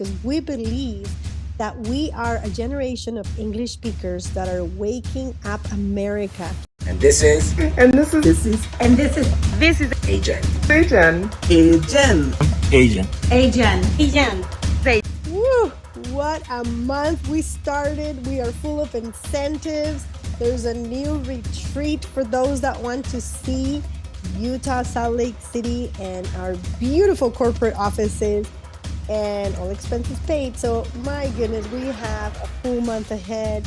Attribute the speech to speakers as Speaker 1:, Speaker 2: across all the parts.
Speaker 1: because we believe that we are a generation of English speakers that are waking up America.
Speaker 2: And this is Agent.
Speaker 1: Woo! What a month we started. We are full of incentives. There's a new retreat for those that want to see Utah, Salt Lake City, and our beautiful corporate offices, and all expenses paid. So my goodness, we have a full month ahead.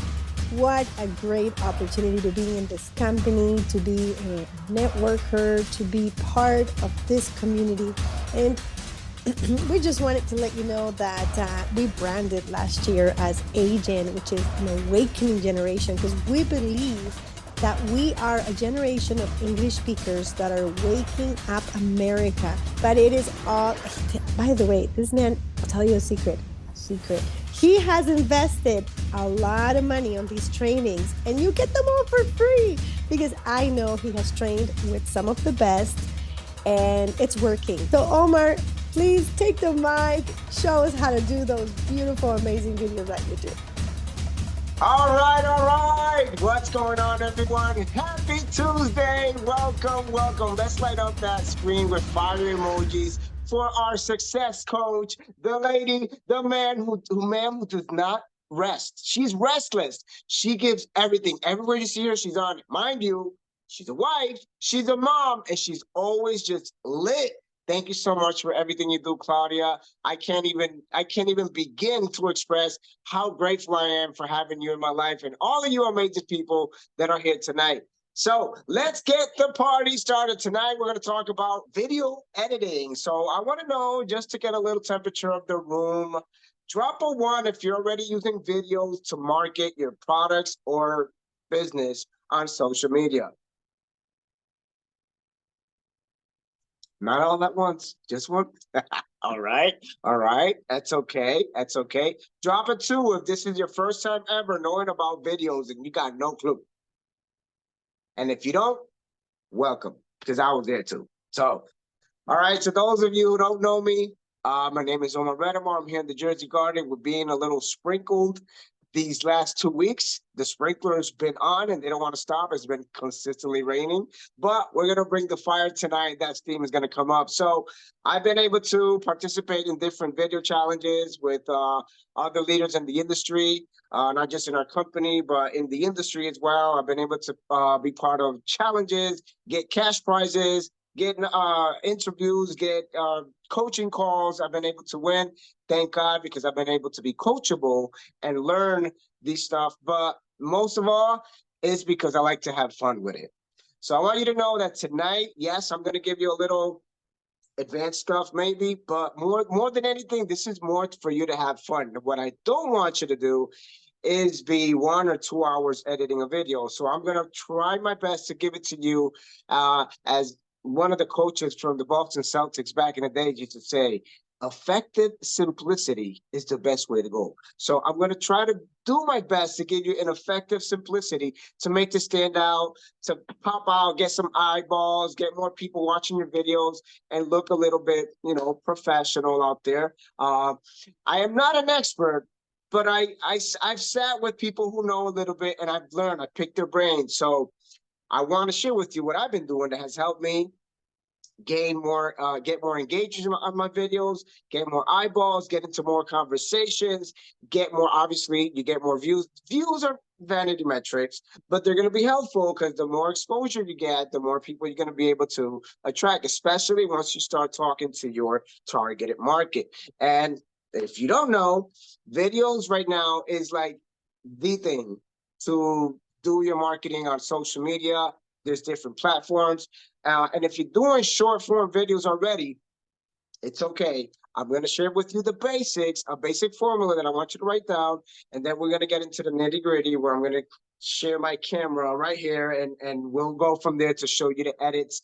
Speaker 1: What a great opportunity to be in this company, to be a networker, to be part of this community. And we just wanted to let you know that we branded last year as Agent, which is an awakening generation, because we believe that we are a generation of English speakers that are waking up America. But it is all, by the way, this man, I'll tell you a secret. He has invested a lot of money on these trainings, and you get them all for free, because I know he has trained with some of the best, and it's working. So Omar, please take the mic, show us how to do those beautiful, amazing videos that you do.
Speaker 2: All right. What's going on, everyone? Happy Tuesday. Welcome. Let's light up that screen with fire emojis for our success coach, the lady, the man who does not rest. She's restless. She gives everything. Everywhere you see her, she's on it. Mind you, she's a wife, she's a mom, and she's always just lit. Thank you so much for everything you do, Claudia. I can't even begin to express how grateful I am for having you in my life and all of you amazing people that are here tonight. So let's get the party started. Tonight, we're going to talk about video editing. So I want to know, just to get a little temperature of the room, drop a 1 if you're already using videos to market your products or business on social media. Not all at once, just one. All right. That's okay. Drop a 2 if this is your first time ever knowing about videos and you got no clue. And if you don't, welcome, because I was there too. So, all right. So those of you who don't know me, my name is Omar Redamar. I'm here in the Jersey Garden. We're being a little sprinkled these last 2 weeks. The sprinkler's been on and they don't want to stop. It's been consistently raining, but we're going to bring the fire tonight. That steam is going to come up. So I've been able to participate in different video challenges with other leaders in the industry, not just in our company, but in the industry as well. I've been able to be part of challenges, get cash prizes, get interviews, get coaching calls. I've been able to win, thank God, because I've been able to be coachable and learn these stuff. But most of all, it's because I like to have fun with it. So I want you to know that tonight, yes, I'm going to give you a little advanced stuff maybe, but more than anything, this is more for you to have fun. What I don't want you to do is be 1 or 2 hours editing a video. So I'm going to try my best to give it to you as one of the coaches from the Boston Celtics back in the day used to say, effective simplicity is the best way to go. So I'm going to try to do my best to give you an effective simplicity to make this stand out, to pop out, get some eyeballs, get more people watching your videos, and look a little bit, professional out there. I am not an expert, but I've sat with people who know a little bit, and I've learned, I picked their brains. So I want to share with you what I've been doing that has helped me gain more, get more engagement on my videos, get more eyeballs, get into more conversations, get more, obviously, you get more views. Views are vanity metrics, but they're going to be helpful because the more exposure you get, the more people you're going to be able to attract, especially once you start talking to your targeted market. And if you don't know, videos right now is like the thing to do your marketing on social media. There's different platforms. And if you're doing short form videos already, it's okay. I'm going to share with you the basics, a basic formula that I want you to write down. And then we're going to get into the nitty gritty where I'm going to share my camera right here. And we'll go from there to show you the edits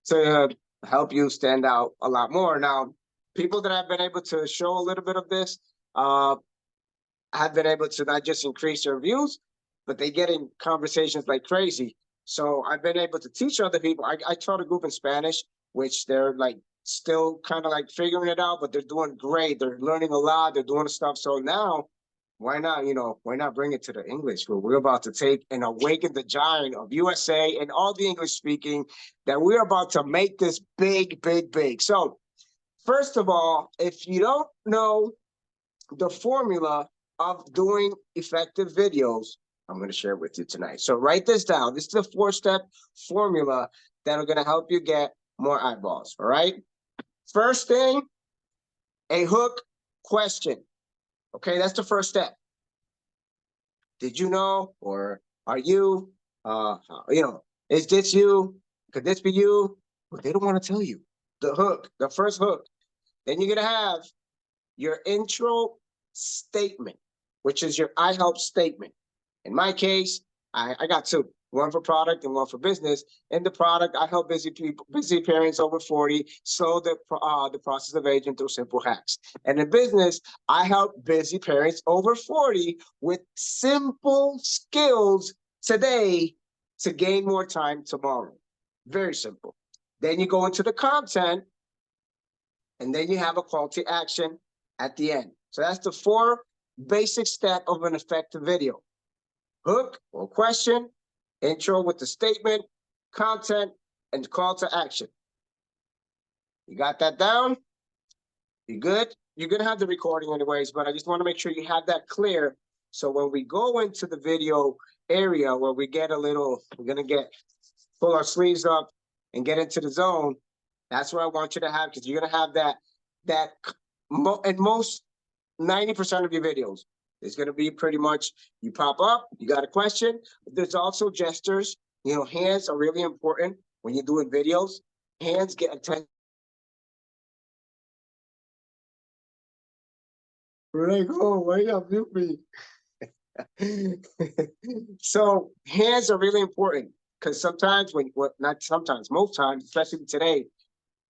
Speaker 2: to help you stand out a lot more. Now, people that have been able to show a little bit of this have been able to not just increase their views, but they get in conversations like crazy. So I've been able to teach other people. I taught a group in Spanish, which they're like still kind of like figuring it out, but they're doing great. They're learning a lot. They're doing stuff. So now, why not, why not bring it to the English? Where we're about to take and awaken the giant of USA and all the English speaking, that we're about to make this big, big, big. So first of all, if you don't know the formula of doing effective videos, I'm going to share it with you tonight. So write this down. This is a 4-step formula that are going to help you get more eyeballs. All right. First thing, a hook question. Okay, that's the first step. Did you know, or are you, is this you? Could this be you? But they don't want to tell you. The hook, the first hook. Then you're going to have your intro statement, which is your I help statement. In my case, I got two, one for product and one for business. In the product, I help busy people, busy parents over 40 slow the process of aging through simple hacks. And in business, I help busy parents over 40 with simple skills today to gain more time tomorrow. Very simple. Then you go into the content, and then you have a call to action at the end. So that's the 4 basic steps of an effective video. Hook or question, intro with the statement, content, and call to action. You got that down? You good? You're going to have the recording anyways, but I just want to make sure you have that clear. So when we go into the video area where we get a little, we're going to pull our sleeves up and get into the zone. That's what I want you to have, because you're going to have that in most 90% of your videos. It's going to be pretty much, you pop up, you got a question. There's also gestures. Hands are really important when you're doing videos. Hands get attention. Where'd I go? Why you got mute me? So hands are really important, because sometimes not sometimes, most times, especially today,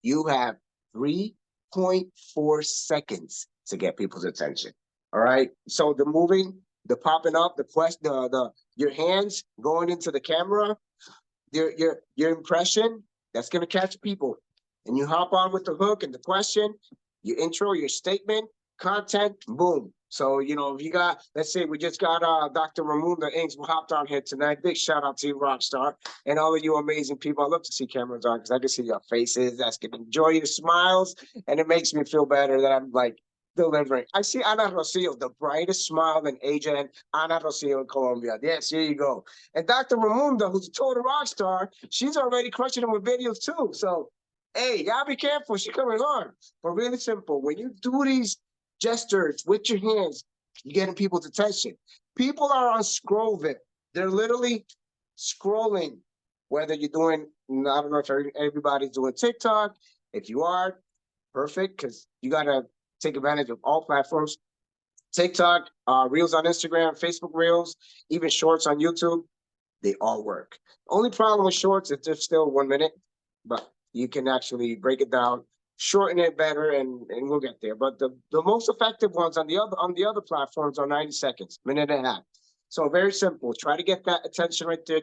Speaker 2: you have 3.4 seconds to get people's attention. All right. So the moving, the popping up, the question, your hands going into the camera, your impression, that's gonna catch people. And you hop on with the hook and the question, your intro, your statement, content, boom. So, if you got, let's say we just got Dr. Ramunda Inks who hopped on here tonight. Big shout out to you, Rockstar, and all of you amazing people. I love to see cameras on because I can see your faces. That's going to enjoy your smiles, and it makes me feel better that I'm like delivering. I see Ana Rocio, the brightest smile in Asia, and Ana Rocio in Colombia. Yes, here you go. And Dr. Ramunda, who's a total rock star, she's already crushing them with videos too. So, hey, y'all be careful. She's coming on. But really simple. When you do these gestures with your hands, you're getting people's attention. People are on Scrollville. They're literally scrolling, whether you're doing, I don't know if everybody's doing TikTok. If you are, perfect, because you got to take advantage of all platforms. TikTok, Reels on Instagram, Facebook Reels, even Shorts on YouTube, they all work. Only problem with Shorts is they're still 1 minute, but you can actually break it down, shorten it better, and we'll get there. But the most effective ones on the other platforms are 90 seconds, minute and a half. So very simple. Try to get that attention right there.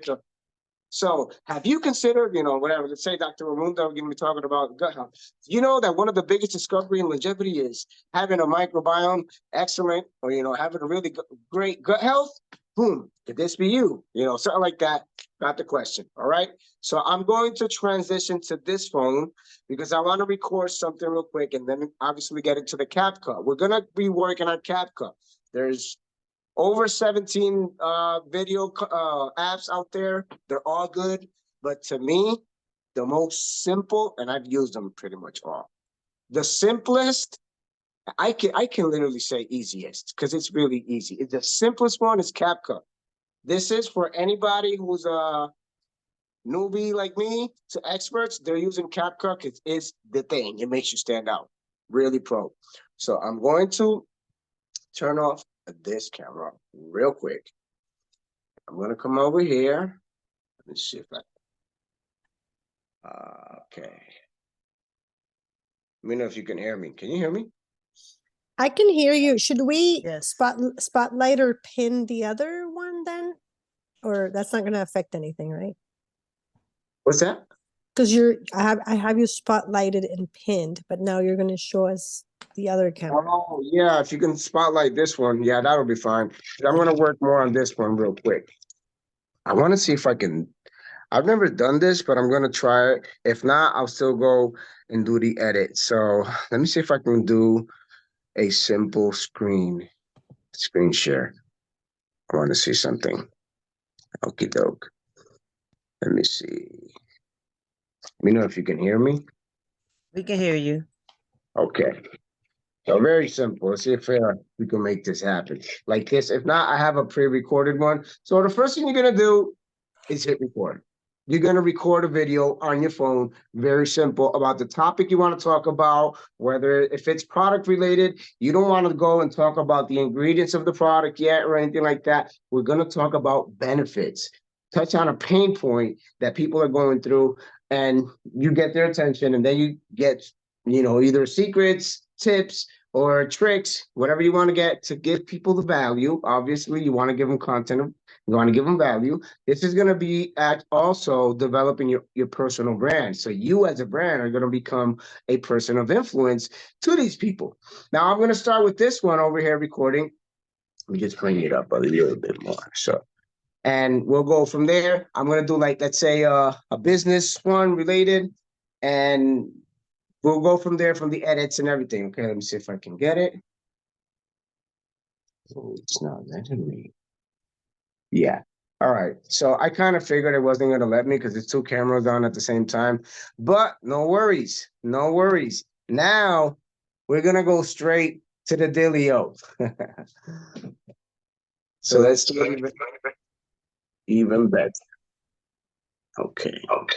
Speaker 2: So have you considered, whatever, let's say Dr. Ramunda, we're going to be talking about gut health. You know that one of the biggest discovery in longevity is having a microbiome excellent, or, having a really great gut health. Boom, could this be you? Something like that. Got the question. All right. So I'm going to transition to this phone because I want to record something real quick and then obviously get into the CapCut. We're going to be working on CapCut. There's over 17 video apps out there. They're all good. But to me, the most simple, and I've used them pretty much all. The simplest, I can literally say easiest because it's really easy. The simplest one is CapCut. This is for anybody who's a newbie like me to experts. They're using CapCut. It is the thing. It makes you stand out. Really pro. So I'm going to turn off this camera real quick. I'm going to come over here. Let me see if okay. Let me know if you can hear me. Can you hear me?
Speaker 1: I can hear you. Should we
Speaker 3: Yes.
Speaker 1: spotlight or pin the other one then? Or that's not going to affect anything, right?
Speaker 2: What's that?
Speaker 1: Because I have you spotlighted and pinned, but now you're gonna show us the other camera.
Speaker 2: Oh, yeah, if you can spotlight this one, yeah, that'll be fine. I'm gonna work more on this one real quick. I want to see if I can. I've never done this, but I'm gonna try it. If not, I'll still go and do the edit. So let me see if I can do a simple screen share. I want to see something. Okie doke. Let me see. Let me know if you can hear me.
Speaker 3: We can hear you.
Speaker 2: Okay. So very simple. Let's see if we can make this happen like this. If not, I have a pre-recorded one. So the first thing you're gonna do is hit record. You're gonna record a video on your phone, very simple, about the topic you want to talk about, whether if it's product related, you don't want to go and talk about the ingredients of the product yet or anything like that. We're gonna talk about benefits, touch on a pain point that people are going through, and you get their attention, and then you get, either secrets, tips, or tricks, whatever you want to get to give people the value. Obviously, you want to give them content, you want to give them value. This is going to be at also developing your personal brand. So you as a brand are going to become a person of influence to these people. Now I'm going to start with this one over here recording. Let me just bring it up a little bit more. So, and we'll go from there. I'm going to do like, let's say a business one related, and we'll go from there, from the edits and everything. Okay, let me see if I can get it. Oh, it's not letting me. Yeah. All right. So I kind of figured it wasn't going to let me because it's two cameras on at the same time. But no worries. No worries. Now we're going to go straight to the dealio. So let's do it even better. Okay. All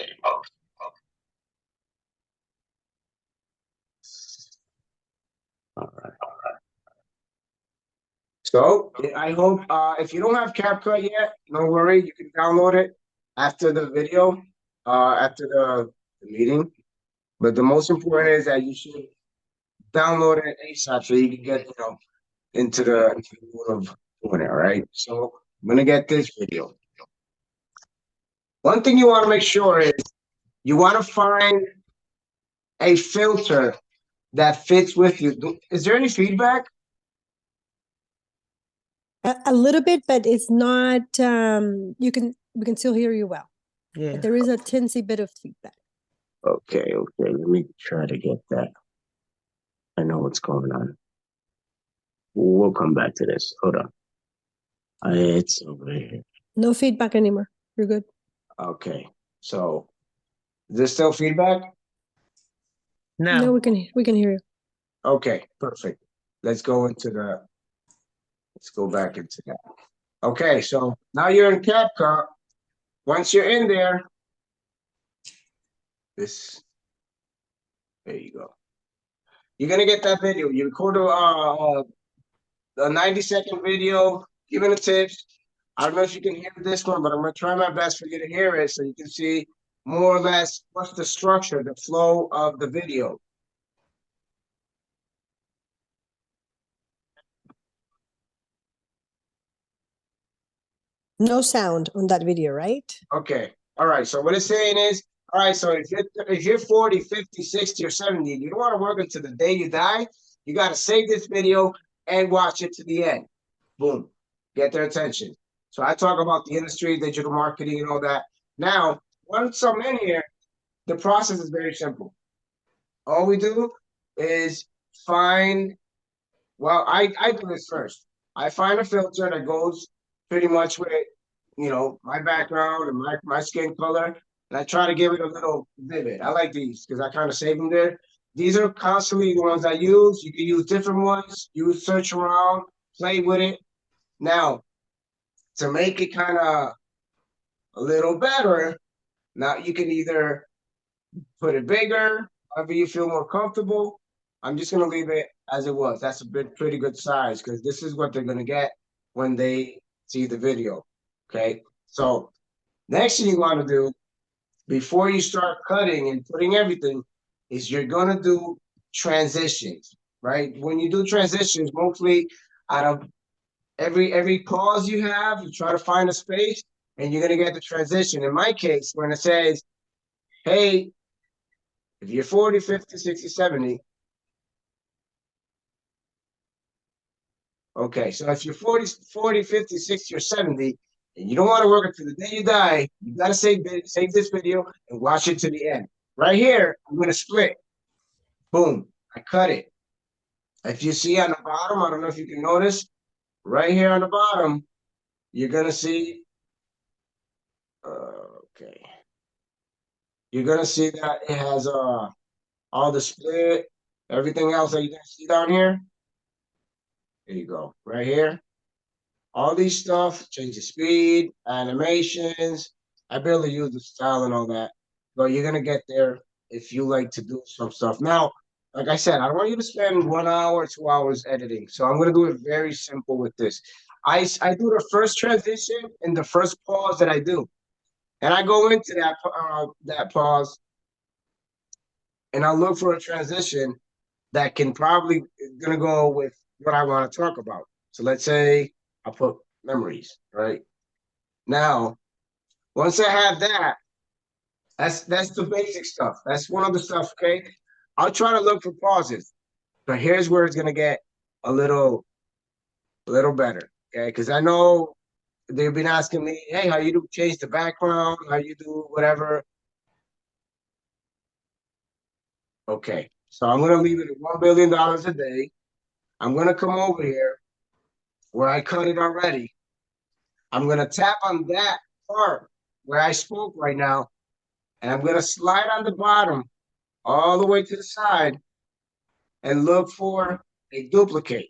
Speaker 2: right. So I hope if you don't have CapCut yet, no worry, you can download it after the video, after the meeting. But the most important is that you should download it ASAP so you can get into the mood of doing it. All right. So I'm gonna get this video. One thing you want to make sure is you want to find a filter that fits with you. Is there any feedback?
Speaker 1: A little bit, but it's not. We can still hear you well.
Speaker 3: Yeah.
Speaker 1: But there is a teensy bit of feedback.
Speaker 2: Okay. Let me try to get that. I know what's going on. We'll come back to this. Hold on. It's over here.
Speaker 1: No feedback anymore. You're good.
Speaker 2: Okay. So, is there still feedback?
Speaker 1: No,
Speaker 3: No.
Speaker 1: we can hear you.
Speaker 2: Okay, perfect. Let's go back into that. Okay, so now you're in CapCut. Once you're in there, there you go. You're gonna get that video. You record a 90-second video, giving the tips. I don't know if you can hear this one, but I'm gonna try my best for you to hear it so you can see more or less what's the structure, the flow of the video.
Speaker 1: No sound on that video, right?
Speaker 2: Okay. All right. So what it's saying is, all right, so if you're 40, 50, 60, or 70, you don't want to work until the day you die, you got to save this video and watch it to the end. Boom. Get their attention. So I talk about the industry, digital marketing, and all that. Now, once I'm in here, the process is very simple. All we do is find, well, I do this first. I find a filter that goes pretty much with my background and my skin color, and I try to give it a little vivid. I like these because I kind of save them there. These are constantly the ones I use. You can use different ones. Search around, play with it. Now, to make it kind of a little better, now you can either put it bigger, however you feel more comfortable. I'm just gonna leave it as it was. That's a pretty good size because this is what they're gonna get when they see the video. Okay, so next thing you want to do before you start cutting and putting everything is you're gonna do transitions, right? When you do transitions, mostly out of every pause you have, you try to find a space and you're gonna get the transition. In my case, when it says hey, if you're 40, 50, 60, 70, okay, so if you're 40, 50, 60, or 70, and you don't want to work until the day you die, you got to save this video and watch it to the end. Right here, I'm going to split. Boom, I cut it. If you see on the bottom, I don't know if you can notice, right here on the bottom, you're going to see, okay, you're going to see that it has all the split, everything else that you're going to see down here. There you go, right here. All these stuff, change the speed, animations. I barely use the style and all that, but you're gonna get there if you like to do some stuff. Now, like I said, I don't want you to spend 1 hour, 2 hours editing. So I'm gonna do it very simple with this. I do the first transition and the first pause that I do, and I go into that pause, and I look for a transition that can probably gonna go with what I want to talk about. So let's say I put memories, right? Now, once I have that, that's the basic stuff. That's one of the stuff, okay? I'll try to look for pauses, but here's where it's gonna get a little better, okay? Because I know they've been asking me, hey, how you do change the background, how you do whatever. Okay, so I'm gonna leave it at $1 billion a day. I'm gonna come over here where I cut it already. I'm gonna tap on that part where I spoke right now, and I'm gonna slide on the bottom all the way to the side and look for a duplicate.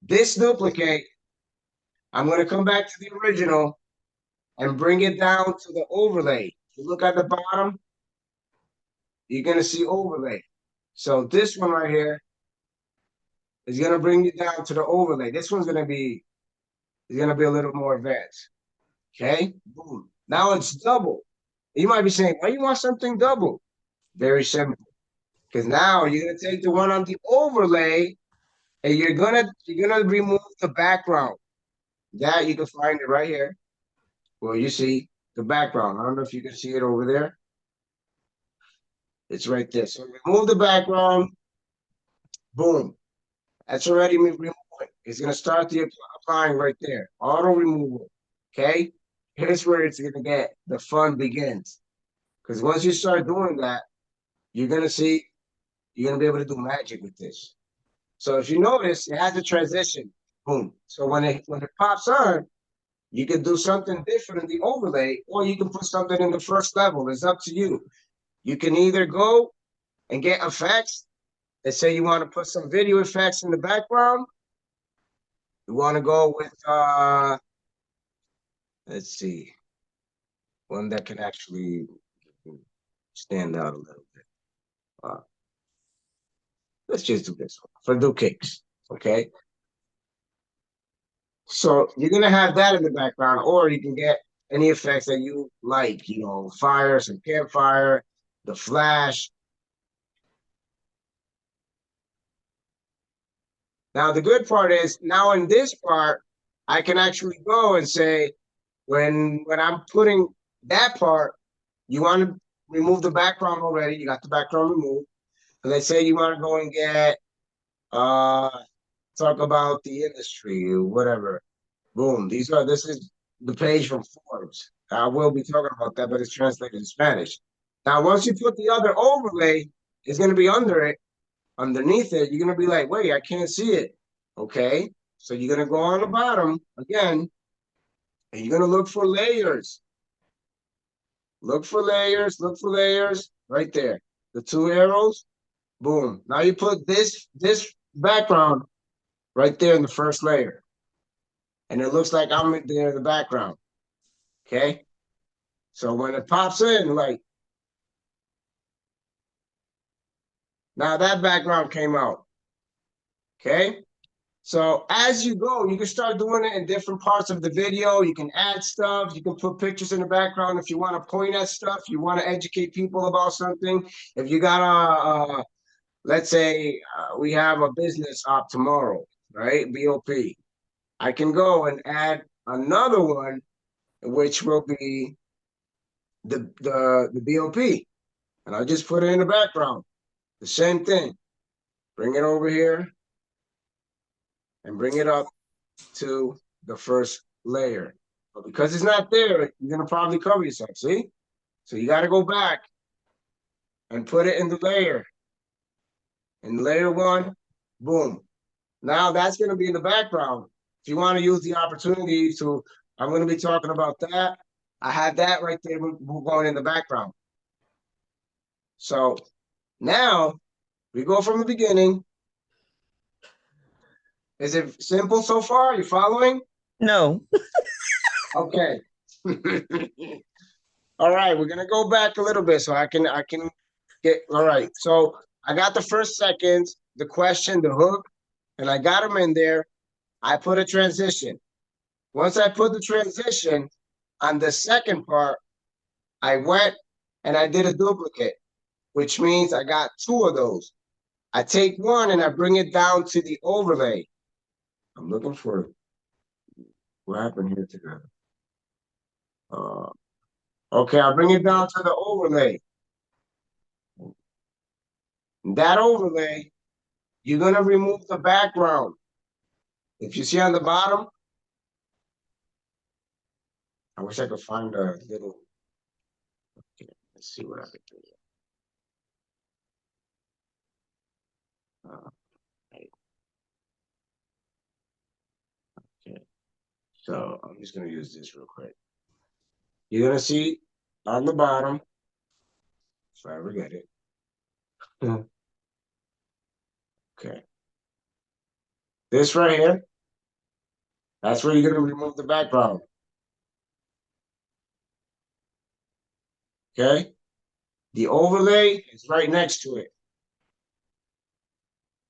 Speaker 2: This duplicate, I'm gonna come back to the original and bring it down to the overlay. If you look at the bottom, you're gonna see overlay. So this one right here is gonna bring you down to the overlay. This one's gonna be a little more advanced. Okay, boom. Now it's double. You might be saying, why you want something double? Very simple. Because now you're gonna take the one on the overlay and you're gonna remove the background. That you can find it right here. Well, you see the background. I don't know if you can see it over there. It's right there. So remove the background. Boom. That's already removing. It's gonna start the applying right there. Auto removal. Okay. Here's where it's gonna get the fun begins. Because once you start doing that, you're gonna see you're gonna be able to do magic with this. So if you notice, it has a transition. Boom. So when it pops on, you can do something different in the overlay, or you can put something in the first level. It's up to you. You can either go and get effects. Let's say you want to put some video effects in the background. You want to go with let's see, one that can actually stand out a little bit. Let's just do this one for do cakes. Okay. So you're gonna have that in the background, or you can get any effects that you like, fire, some campfire, the flash. Now the good part is now in this part, I can actually go and say, when I'm putting that part, you want to remove the background already. You got the background removed. Let's say you want to go and get uh talk about the industry or whatever. Boom. This is the page from Forbes. I will be talking about that, but it's translated in Spanish. Now, once you put the other overlay, it's gonna be underneath it. You're gonna be like, wait, I can't see it. Okay. So you're gonna go on the bottom again, and you're gonna look for layers. Look for layers, right there. The two arrows, boom. Now you put this background right there in the first layer. And it looks like I'm there in the background. Okay. So when it pops in, like, now that background came out. Okay. So as you go, you can start doing it in different parts of the video. You can add stuff. You can put pictures in the background if you want to point at stuff. You want to educate people about something. If you got let's say we have a business op tomorrow, right? BOP. I can go and add another one, which will be the BOP, and I just put it in the background. The same thing. Bring it over here and bring it up to the first layer. But because it's not there, you're gonna probably cover yourself. See? So you got to go back and put it in the layer. In layer one, boom. Now that's going to be in the background. If you want to use the opportunity to, I'm going to be talking about that. I have that right there going in the background. So now we go from the beginning. Is it simple so far? You following?
Speaker 3: No.
Speaker 2: Okay. All right, we're gonna go back a little bit so I can get all right. So I got the first seconds, the question, the hook, and I got them in there. I put a transition. Once I put the transition on the second part, I went and I did a duplicate, which means I got two of those. I take one and I bring it down to the overlay. I'm looking for what happened here together. Okay, I'll bring it down to the overlay. That overlay, you're gonna remove the background. If you see on the bottom, I wish I could find a little. Okay, let's see what I can do. Right. Okay, so I'm just gonna use this real quick. You're gonna see on the bottom, if I ever get it. Okay, this right here, that's where you're gonna remove the background. Okay, the overlay is right next to it.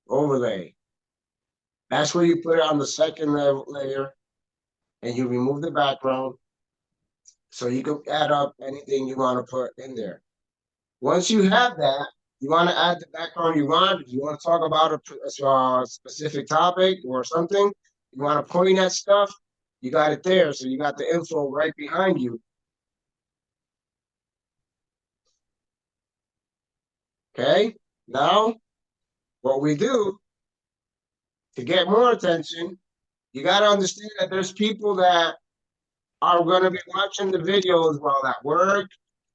Speaker 2: Overlay. That's where you put it on the second layer, and you remove the background, so you can add up anything you want to put in there. Once you have that, you want to add the background you want. If you want to talk about a specific topic or something, you want to point at stuff, you got it there. So you got the info right behind you. Okay, now what we do to get more attention, you got to understand that there's people that are going to be watching the videos while at work,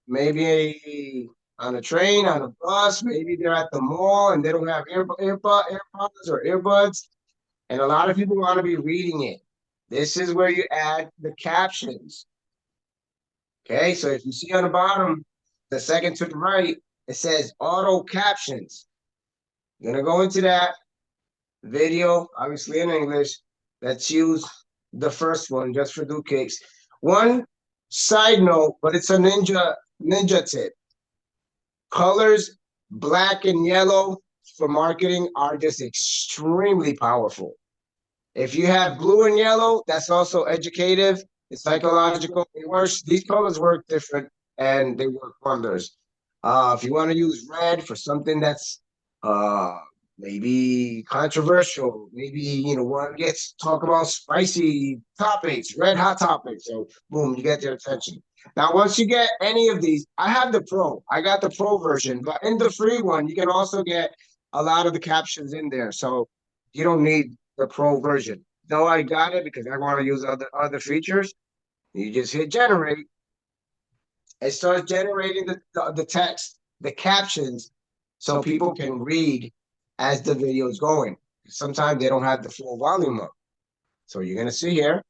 Speaker 2: maybe on a train, on a bus, maybe they're at the mall and they don't have AirPods or earbuds. And a lot of people want to be reading it. This is where you add the captions. Okay, so if you see on the bottom, the second to the right, it says auto captions. You're gonna go into that video, obviously in English. Let's use the first one just for do kicks. One side note, but it's a ninja tip. Colors, black and yellow for marketing are just extremely powerful. If you have blue and yellow, that's also educative. It's psychological. It works. These colors work different, and they work wonders. If you want to use red for something that's uh, maybe controversial, maybe one gets talk about spicy topics, red hot topics. So boom, you get their attention. Now, once you get any of these, I have the pro. I got the pro version, but in the free one, you can also get a lot of the captions in there. So you don't need the pro version. Though I got it because I want to use other features. You just hit generate. It starts generating the text, the captions, so people can read as the video is going. Sometimes they don't have the full volume up. So you're gonna see here.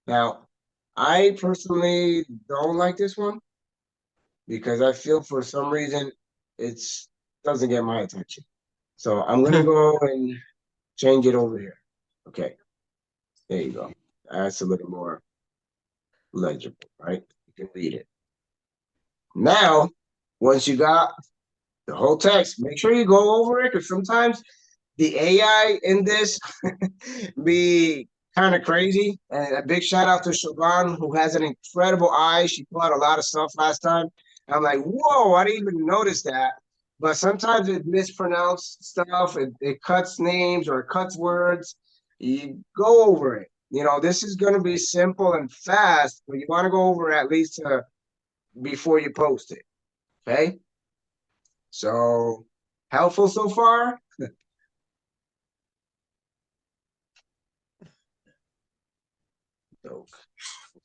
Speaker 2: Now, I personally don't like this one because I feel for some reason it's doesn't get my attention. So I'm gonna go and change it over here. Okay, there you go. That's a little more legible, right? You can read it. Now, once you got the whole text, make sure you go over it because sometimes the AI in this be kind of crazy. And a big shout out to Siobhan, who has an incredible eye. She put a lot of stuff last time. And I'm like, whoa, I didn't even notice that. But sometimes it mispronounced stuff. It cuts names or it cuts words. You go over it. You know, this is going to be simple and fast, but you want to go over at least before you post it. Okay. So helpful so far? Let's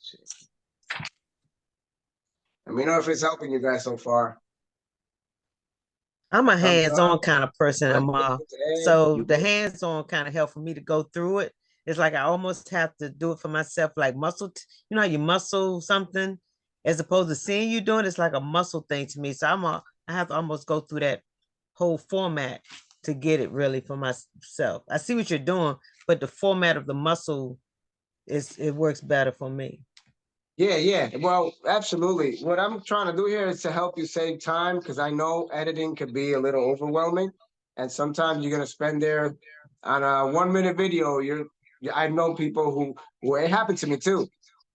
Speaker 2: see. Let me know if it's helping you guys so far.
Speaker 3: I'm a
Speaker 2: Thumbs
Speaker 3: hands-on
Speaker 2: up.
Speaker 3: kind of person, Amar.
Speaker 2: Hey,
Speaker 3: So
Speaker 2: you
Speaker 3: the
Speaker 2: good?
Speaker 3: hands-on kind of help for me to go through it. It's like I almost have to do it for myself, like you know how you muscle something as opposed to seeing you doing it, it's like a muscle thing to me. So I have to almost go through that whole format to get it really for myself. I see what you're doing, but the format of the muscle it works better for me.
Speaker 2: Yeah, yeah. Well, absolutely. What I'm trying to do here is to help you save time because I know editing could be a little overwhelming. And sometimes you're gonna spend there on a 1 minute video. I know people who it happened to me too.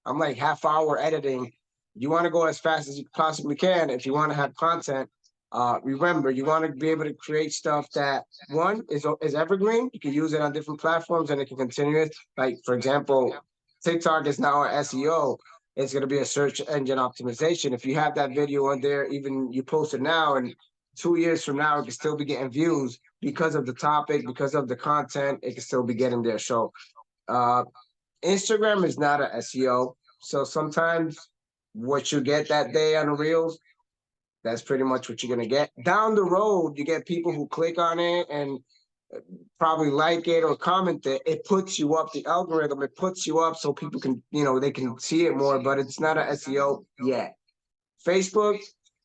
Speaker 2: I'm like half-hour editing. You want to go as fast as you possibly can if you want to have content. Remember, you want to be able to create stuff that one is evergreen. You can use it on different platforms and it can continue it. Like for example, TikTok is now an SEO. It's going to be a search engine optimization. If you have that video on there, even you post it now, and 2 years from now, it can still be getting views because of the topic, because of the content. It can still be getting there. So, Instagram is not a SEO. So sometimes what you get that day on the reels, that's pretty much what you're gonna get. Down the road, you get people who click on it and probably like it or comment it. It puts you up the algorithm. It puts you up so people can, they can see it more. But it's not a SEO yet. Facebook,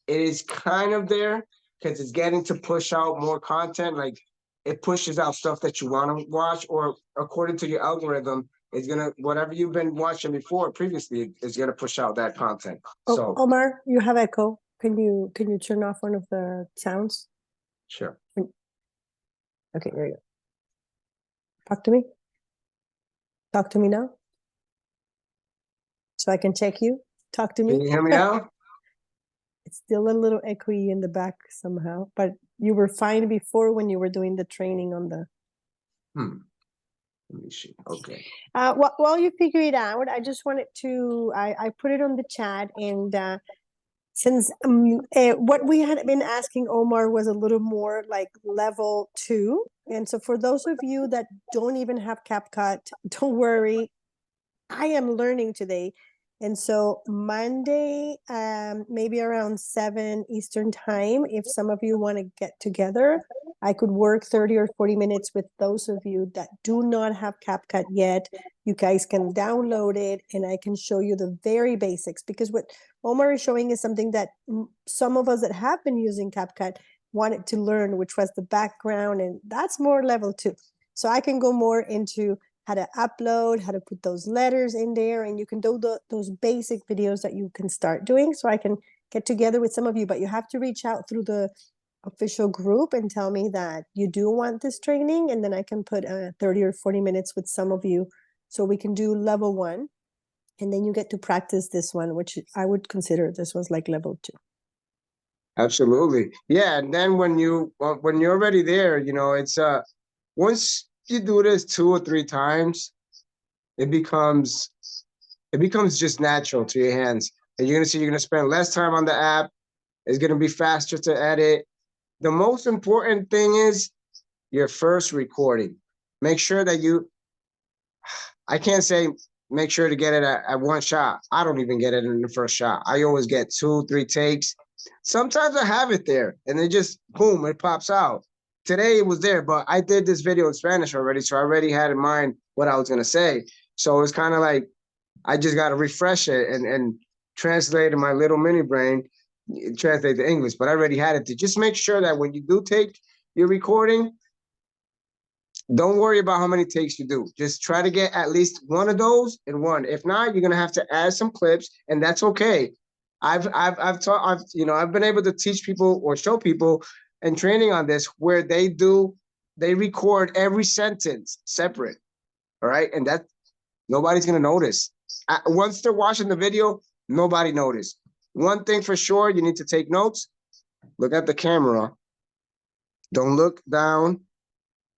Speaker 2: it is kind of there because it's getting to push out more content. Like it pushes out stuff that you want to watch, or according to your algorithm, it's gonna whatever you've been watching before previously is gonna push out that content.
Speaker 1: Oh,
Speaker 2: So
Speaker 1: Omar, you have echo. Can you turn off one of the sounds?
Speaker 2: sure.
Speaker 1: Okay, there you go. Talk to me. Talk to me now. So I can check you. Talk to me.
Speaker 2: Can you hear me now?
Speaker 1: It's still a little echoey in the back somehow, but you were fine before when you were doing the training on the.
Speaker 2: Let me see. Okay.
Speaker 1: While you figure it out, I just wanted to. I put it on the chat, and since what we had been asking Omar was a little more like level 2, and so for those of you that don't even have CapCut, don't worry. I am learning today. And so Monday, maybe around 7 Eastern time, if some of you want to get together, I could work 30 or 40 minutes with those of you that do not have CapCut yet. You guys can download it and I can show you the very basics, because what Omar is showing is something that some of us that have been using CapCut wanted to learn, which was the background, and that's more level 2. So I can go more into how to upload, how to put those letters in there, and you can do those basic videos that you can start doing. So I can get together with some of you, but you have to reach out through the official group and tell me that you do want this training, and then I can put 30 or 40 minutes with some of you so we can do level 1, and then you get to practice this one, which I would consider this was like level 2.
Speaker 2: Absolutely. Yeah. And then when you're already there, it's once you do this 2 or 3 times, it becomes just natural to your hands. And you're gonna spend less time on the app. It's gonna be faster to edit. The most important thing is your first recording. Make sure that I can't say make sure to get it at one shot. I don't even get it in the first shot. I always get 2, 3 takes. Sometimes I have it there and it just boom, it pops out. Today it was there, but I did this video in Spanish already, so I already had in mind what I was gonna say. So it's kind of like I just got to refresh it and translate in my little mini brain, translate the English. But I already had it. To just make sure that when you do take your recording, don't worry about how many takes you do. Just try to get at least one of those in one. If not, you're gonna have to add some clips, and that's okay. I've been able to teach people or show people and training on this where they record every sentence separate. All right, and that nobody's gonna notice. Once they're watching the video, nobody noticed. One thing for sure, you need to take notes. Look at the camera. Don't look down.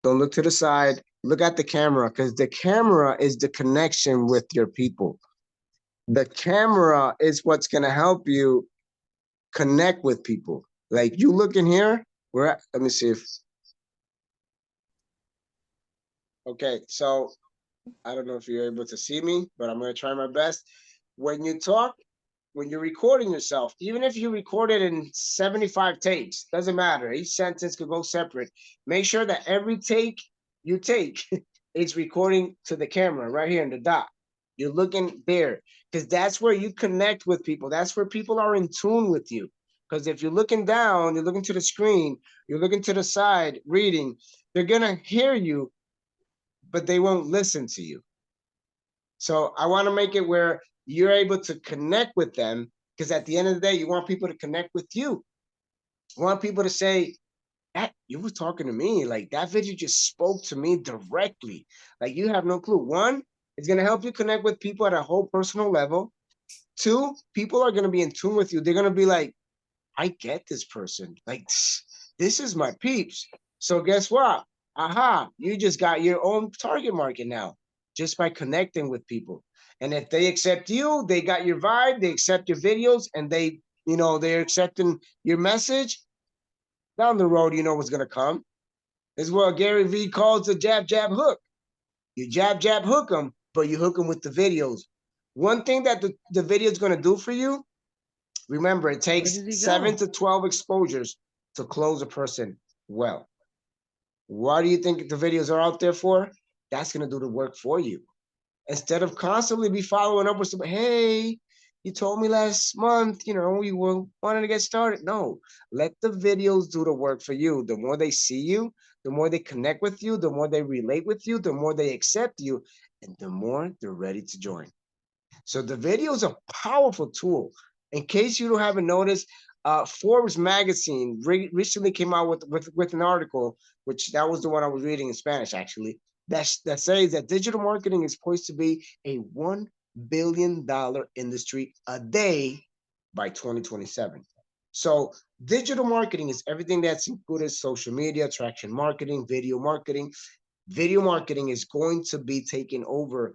Speaker 2: Don't look to the side. Look at the camera, because the camera is the connection with your people. The camera is what's going to help you connect with people. Like you look in here, let me see if, okay, so I don't know if you're able to see me, but I'm going to try my best. When you talk, when you're recording yourself, even if you record it in 75 takes, doesn't matter. Each sentence could go separate. Make sure that every take you take is recording to the camera right here in the dot. You're looking there because that's where you connect with people. That's where people are in tune with you. Because if you're looking down, you're looking to the screen, you're looking to the side, reading, they're going to hear you, but they won't listen to you. So I want to make it where you're able to connect with them, because at the end of the day, you want people to connect with you. You want people to say, that you were talking to me, like that video just spoke to me directly. Like you have no clue. One, it's going to help you connect with people at a whole personal level. Two, people are going to be in tune with you. They're going to be like, I get this person. Like, this is my peeps. So guess what? Aha, you just got your own target market now just by connecting with people. And if they accept you, they got your vibe, they accept your videos, and they, they're accepting your message. Down the road, you know what's going to come. This is what Gary Vee calls the jab, jab, hook. You jab, jab, hook them, but you hook them with the videos. One thing that the video is going to do for you, remember, it takes 7 to 12 exposures to close a person well. Why do you think the videos are out there for? That's going to do the work for you. Instead of constantly be following up with somebody, hey, you told me last month, we were wanting to get started. No, let the videos do the work for you. The more they see you, the more they connect with you, the more they relate with you, the more they accept you, and the more they're ready to join. So the video is a powerful tool. In case you haven't noticed, Forbes magazine recently came out with an article, which that was the one I was reading in Spanish, actually, that says that digital marketing is poised to be a $1 billion industry a day by 2027. So digital marketing is everything that's included: social media, attraction marketing, video marketing. Video marketing is going to be taking over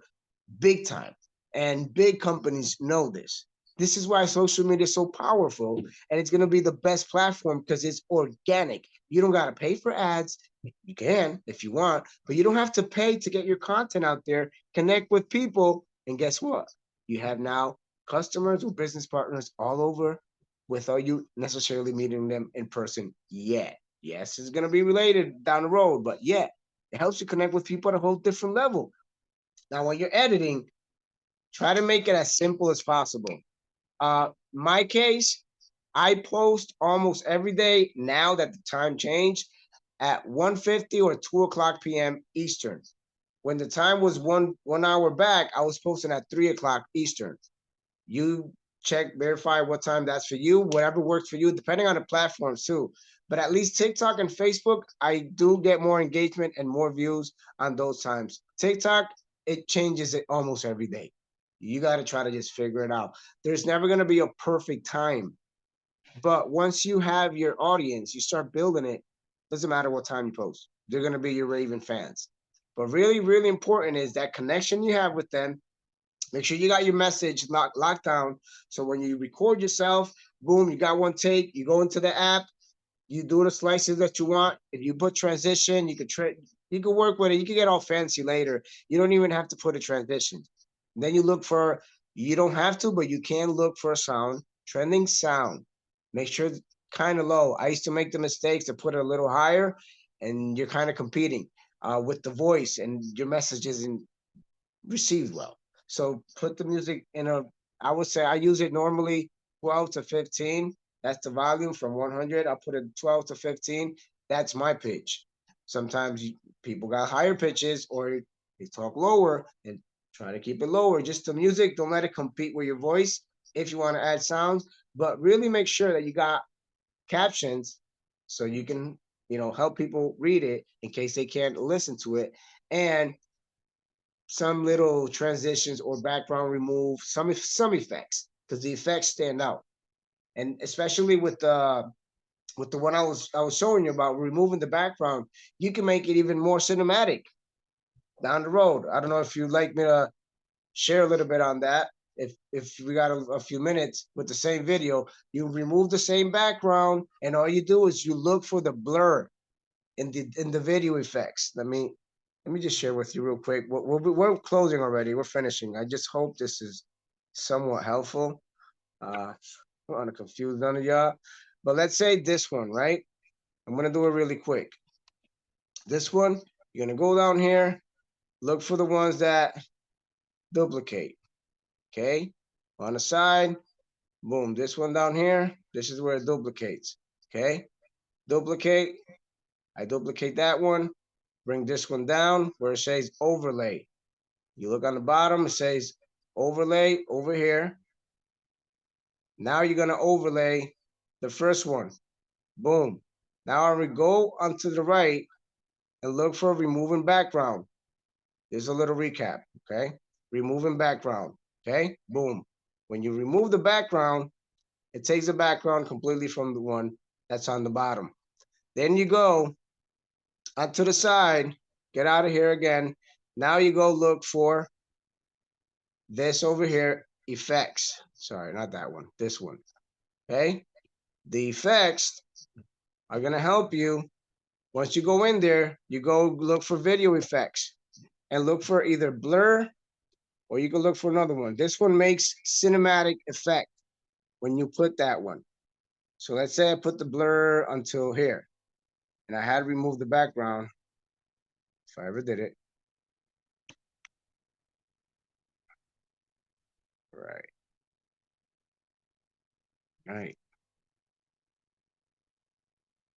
Speaker 2: big time. And big companies know this. This is why social media is so powerful, and it's going to be the best platform because it's organic. You don't got to pay for ads. You can if you want, but you don't have to pay to get your content out there, connect with people, and guess what? You have now customers or business partners all over without you necessarily meeting them in person yet. Yes, it's going to be related down the road, but yeah, it helps you connect with people at a whole different level. Now, when you're editing, try to make it as simple as possible. My case, I post almost every day now that the time changed at 1:50 or 2:00 p.m. Eastern. When the time was one hour back, I was posting at 3:00 Eastern. You check, verify what time that's for you, whatever works for you, depending on the platforms too. But at least TikTok and Facebook, I do get more engagement and more views on those times. TikTok, it changes it almost every day. You got to try to just figure it out. There's never going to be a perfect time. But once you have your audience, you start building it, doesn't matter what time you post. They're going to be your raving fans. But really, really important is that connection you have with them. Make sure you got your message locked down. So when you record yourself, boom, you got one take, you go into the app, you do the slices that you want. If you put transition, you could work with it. You can get all fancy later. You don't even have to put a transition. Then you look for, you don't have to, but you can look for a sound, trending sound. Make sure it's kind of low. I used to make the mistakes to put it a little higher, and you're kind of competing with the voice, and your message isn't received well. So put the music in I would say I use it normally 12 to 15. That's the volume from 100. I'll put it 12 to 15. That's my pitch. Sometimes people got higher pitches or they talk lower, and try to keep it lower. Just the music, don't let it compete with your voice if you want to add sounds, but really make sure that you got captions so you can, help people read it in case they can't listen to it. And some little transitions or background remove, some effects, because the effects stand out. And especially with the one I was showing you about removing the background, you can make it even more cinematic. down the road. I don't know if you'd like me to share a little bit on that. If we got a few minutes with the same video, you remove the same background, and all you do is you look for the blur in the video effects. Let me just share with you real quick. We're closing already. We're finishing. I just hope this is somewhat helpful. I don't want to confuse none of y'all, but let's say this one, right? I'm gonna do it really quick. This one, you're gonna go down here, look for the ones that duplicate. Okay, on the side, boom, this one down here, this is where it duplicates. Okay, duplicate, I duplicate that one, bring this one down where it says overlay. You look on the bottom, it says overlay over here. Now you're gonna overlay the first one, boom. Now I would go onto the right and look for removing background. There's a little recap, okay? Removing background, okay? Boom. When you remove the background, it takes the background completely from the one that's on the bottom. Then you go onto the side, get out of here again. Now you go look for this over here, effects. Sorry, not that one, this one, okay? The effects are gonna help you. Once you go in there, you go look for video effects and look for either blur, or you can look for another one. This one makes cinematic effect when you put that one. So let's say I put the blur until here, and I had to remove the background, if I ever did it. Right. Right.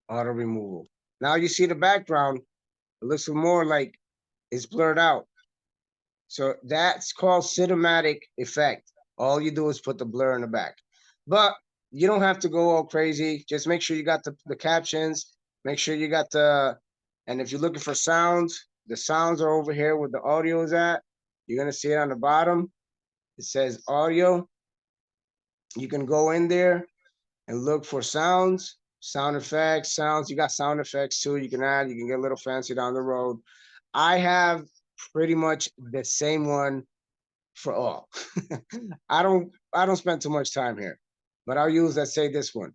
Speaker 2: Auto removal. Now you see the background, it looks more like it's blurred out. So that's called cinematic effect. All you do is put the blur in the back. But you don't have to go all crazy. Just make sure you got the captions. Make sure you got and if you're looking for sounds, the sounds are over here where the audio is at. You're going to see it on the bottom. It says audio. You can go in there and look for sounds, sound effects, sounds. You got sound effects too. You can add, you can get a little fancy down the road. I have pretty much the same one for all. I don't spend too much time here, but I'll use, let's say, this one.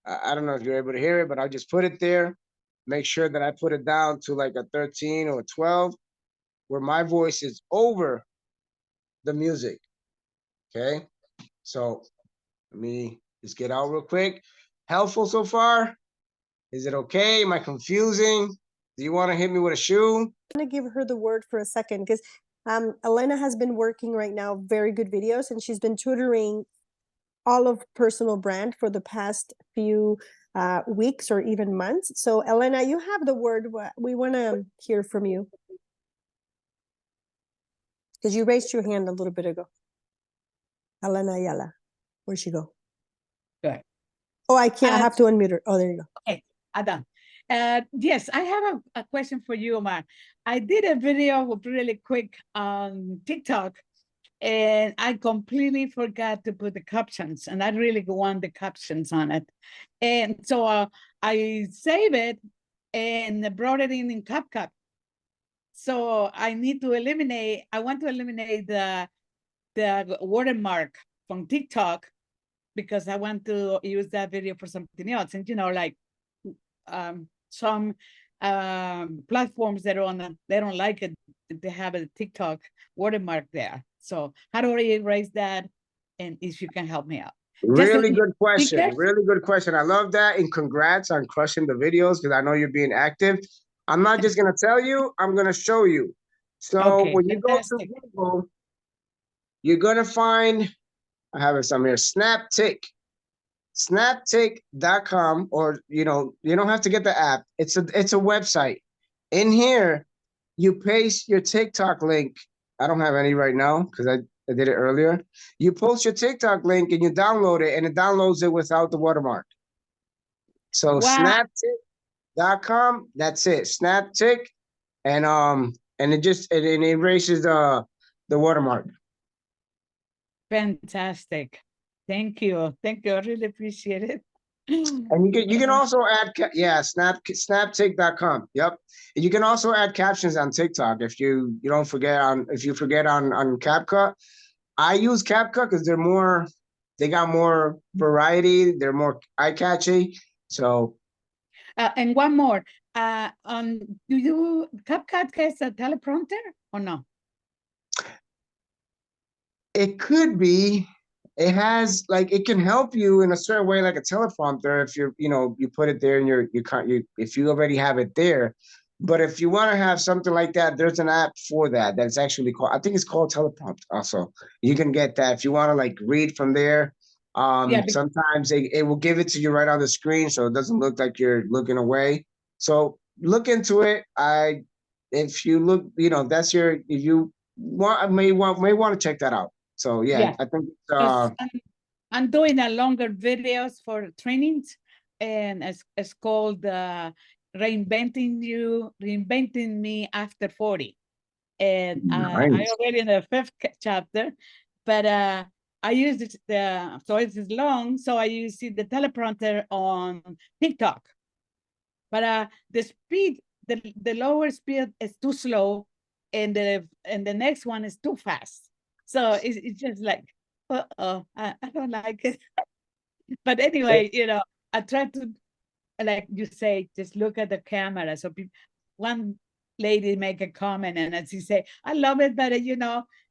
Speaker 2: I don't know if you're able to hear it, but I'll just put it there. Make sure that I put it down to like a 13 or a 12, where my voice is over the music. Okay, so let me just get out real quick. Helpful so far? Is it okay? Am I confusing? Do you want to hit me with a shoe?
Speaker 1: I'm going to give her the word for a second because Elena has been working right now very good videos, and she's been tutoring all of personal brand for the past few weeks or even months. So Elena, you have the word. We want to hear from you because you raised your hand a little bit ago. Elena Ayala, where'd she go?
Speaker 4: Good.
Speaker 1: Oh, I can't. I have to unmute her. Oh, there you go.
Speaker 4: Okay, I'm done. Yes, I have a question for you, Omar. I did a video really quick on TikTok, and I completely forgot to put the captions, and I really want the captions on it. And so I saved it and brought it in CapCut. So I want to eliminate the watermark from TikTok, because I want to use that video for something else. And, you know, like some platforms that are they don't like it, they have a TikTok watermark there. So how do I erase that? And if you can help me out.
Speaker 2: Really good question. Really good question. I love that. And congrats on crushing the videos, because I know you're being active. I'm not just going to tell you, I'm going to show you. So
Speaker 4: Okay,
Speaker 2: when you go to Google, you're going to find, I have it somewhere, snaptik.com, or, you know, you don't have to get the app. It's a website. In here, you paste your TikTok link. I don't have any right now because I did it earlier. You post your TikTok link and you download it, and it downloads it without the watermark. So
Speaker 4: wow.
Speaker 2: snaptik.com, that's it. Snaptik, and it erases the watermark.
Speaker 4: Fantastic. Thank you. Thank you. I really appreciate it.
Speaker 2: And you can also add snaptik.com. Yep. And you can also add captions on TikTok if you don't forget if you forget on CapCut. I use CapCut because they got more variety, they're more eye catchy. So
Speaker 4: And one more. Do you CapCut has a teleprompter or no?
Speaker 2: it could be. It has it can help you in a certain way, like a teleprompter, if you put it there and if you already have it there. But if you want to have something like that, there's an app for that that's actually called, I think it's called teleprompt also. You can get that if you want to read from there.
Speaker 4: Yeah,
Speaker 2: Sometimes it will give it to you right on the screen, so it doesn't look like you're looking away. So look into it. If you look, that's if you may want to check that out. So yeah,
Speaker 4: yeah.
Speaker 2: I think
Speaker 4: Because I'm doing a longer videos for trainings, and it's called Reinventing Me After 40. And I
Speaker 2: nice.
Speaker 4: already in the 5th chapter, but I use it, so it's long, so I use the teleprompter on TikTok. But the speed, the lower speed is too slow, and the next one is too fast. So it's just like, I don't like it. But anyway, I try to, like you say, just look at the camera. So one lady make a comment, and as she say, I love it, but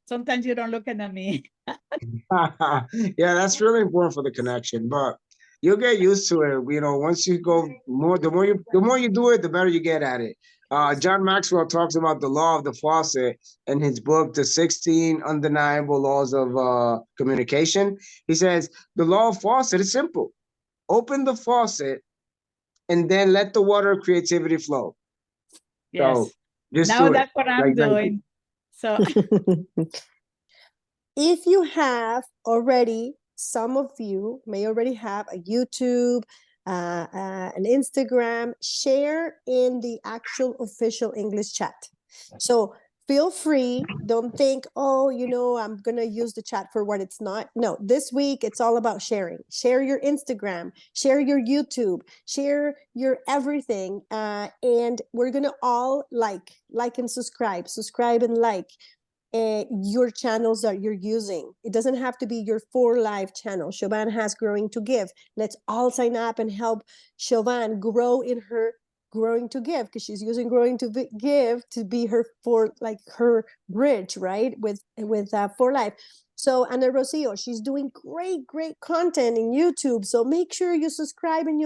Speaker 4: sometimes you don't look at me.
Speaker 2: Yeah, that's really important for the connection, but you'll get used to it. Once you go the more you do it, the better you get at it. John Maxwell talks about the law of the faucet in his book, The 16 Undeniable Laws of Communication. He says the law of faucet is simple. Open the faucet and then let the water of creativity flow.
Speaker 4: Yes.
Speaker 2: So just
Speaker 4: Now
Speaker 2: do it.
Speaker 4: that's what I'm doing. So
Speaker 1: if you have already, some of you may already have a YouTube, an Instagram, share in the actual official English chat. So feel free. Don't think, oh, I'm going to use the chat for what it's not. No, this week it's all about sharing. Share your Instagram, share your YouTube, share your everything. And we're going to all like and subscribe and like your channels that you're using. It doesn't have to be your 4 live channel. Chauvin has Growing to Give. Let's all sign up and help Chauvin grow in her Growing to Give, because she's using Growing to Give to be her her bridge, right? With 4 Live. So Ana Rocio, she's doing great content in YouTube. So make sure you subscribe and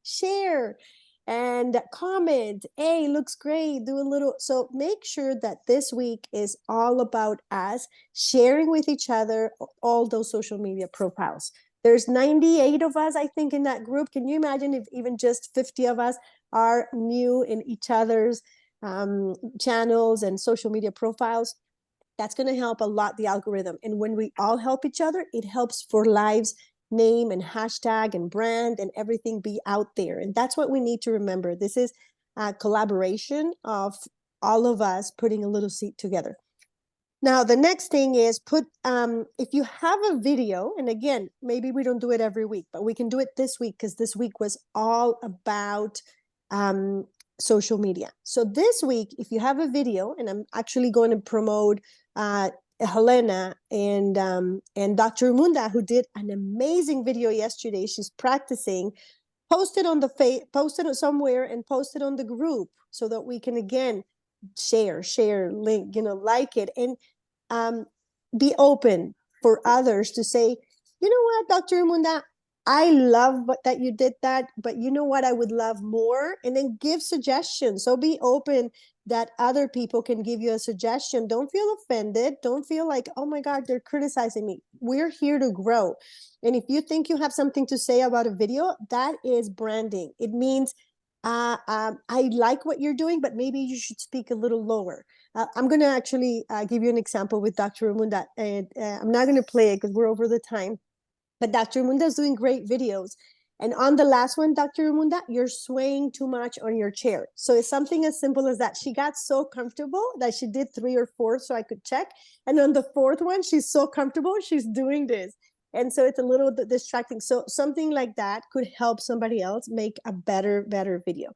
Speaker 1: share and comment. Hey, looks great. Do a little. So make sure that this week is all about us sharing with each other all those social media profiles. There's 98 of us, I think, in that group. Can you imagine if even just 50 of us are new in each other's channels and social media profiles? That's going to help a lot the algorithm. And when we all help each other, it helps for Live's name and hashtag and brand and everything be out there. And that's what we need to remember. This is a collaboration of all of us putting a little seed together. Now, the next thing is if you have a video, and again, maybe we don't do it every week, but we can do it this week because this week was all about social media. So this week, if you have a video, and I'm actually going to promote Helena and Dr. Munda, who did an amazing video yesterday. She's practicing. Post it it somewhere and post it on the group so that we can again share, link, like it, and be open for others to say, you know what, Dr. Munda, I love that you did that, but you know what, I would love more, and then give suggestions. So be open that other people can give you a suggestion. Don't feel offended. Don't feel like, oh my God, they're criticizing me. We're here to grow. And if you think you have something to say about a video, that is branding. It means I like what you're doing, but maybe you should speak a little lower. I'm going to actually give you an example with Dr. Ramunda, and I'm not going to play it because we're over the time. But Dr. Ramunda is doing great videos. And on the last one, Dr. Ramunda, you're swaying too much on your chair. So it's something as simple as that. She got so comfortable that she did 3 or 4 so I could check. And on the 4th one, she's so comfortable, she's doing this. And so it's a little bit distracting. So something like that could help somebody else make a better video.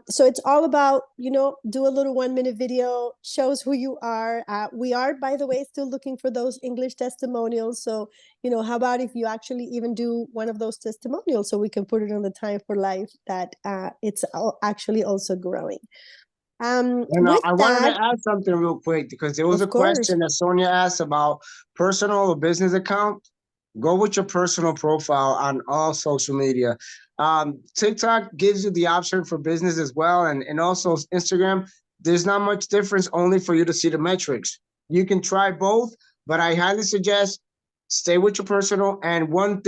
Speaker 1: So it's all about, do a little 1-minute video, shows who you are. We are, by the way, still looking for those English testimonials. So, how about if you actually even do one of those testimonials so we can put it on the Time for Life that it's actually also growing. With
Speaker 2: I wanted
Speaker 1: that,
Speaker 2: to add something real quick because there was a
Speaker 1: of course.
Speaker 2: question that Sonia asked about personal or business account. Go with your personal profile on all social media. TikTok gives you the option for business as well, and also Instagram. There's not much difference, only for you to see the metrics. You can try both, but I highly suggest stay with your personal. And one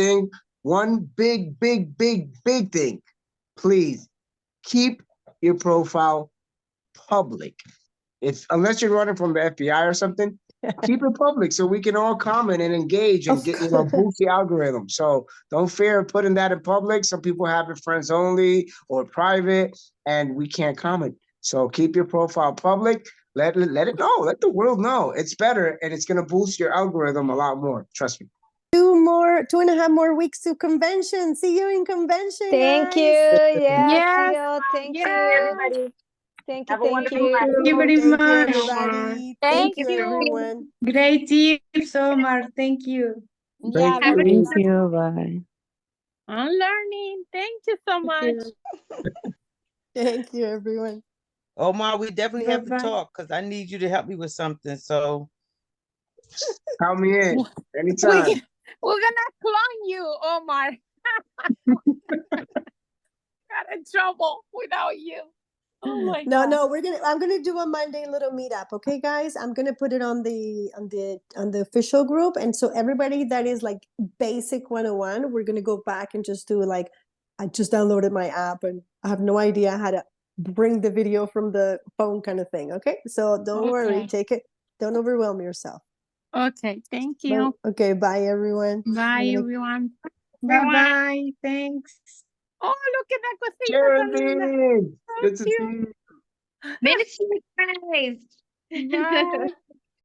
Speaker 2: big thing, please keep your profile public. Unless you're running from the FBI or something, keep it public so we can all comment and engage and get, boost the algorithm. So don't fear putting that in public. Some people have it friends only or private, and we can't comment. So keep your profile public. Let it know. Let the world know. It's better, and it's gonna boost your algorithm a lot more. Trust me.
Speaker 1: 2.5 more weeks to convention. See you in convention.
Speaker 5: Thank
Speaker 1: guys.
Speaker 5: you. Yeah,
Speaker 6: Yes.
Speaker 5: see you. Thank
Speaker 6: Yes.
Speaker 5: you.
Speaker 6: Everybody.
Speaker 5: Thank you.
Speaker 6: Have a
Speaker 5: Thank
Speaker 6: wonderful
Speaker 5: you.
Speaker 6: night.
Speaker 4: Thank you very
Speaker 1: Thank you,
Speaker 4: much.
Speaker 1: everybody.
Speaker 6: Thank
Speaker 1: Thank you,
Speaker 6: you.
Speaker 1: everyone.
Speaker 4: Great tips, Omar. Thank you.
Speaker 5: Yeah,
Speaker 2: Thank
Speaker 5: very
Speaker 2: you.
Speaker 5: good.
Speaker 7: you. Bye.
Speaker 6: I'm learning. Thank you so much.
Speaker 1: Thank you, everyone.
Speaker 3: Omar, we definitely have to
Speaker 4: Bye-bye.
Speaker 3: talk because I need you to help me with something. So
Speaker 2: Count me in anytime.
Speaker 6: We're gonna clone you, Omar. Got in trouble without you. Oh my
Speaker 1: No,
Speaker 6: God.
Speaker 1: no, I'm gonna do a Monday little meetup, okay, guys? I'm gonna put it on the official group, and so everybody that is like basic 101, we're gonna go back and just do like, I just downloaded my app and I have no idea how to bring the video from the phone kind of thing, okay? So don't worry,
Speaker 6: Okay.
Speaker 1: take it, don't overwhelm yourself.
Speaker 6: Okay, thank you.
Speaker 1: Okay, bye everyone.
Speaker 6: Bye, everyone.
Speaker 4: Bye-bye. Thanks.
Speaker 6: Oh, look at that cosita tan linda.
Speaker 2: Jeremy,
Speaker 6: So
Speaker 2: good to see
Speaker 6: cute.
Speaker 2: you.
Speaker 8: Ministry guys.
Speaker 6: Bye.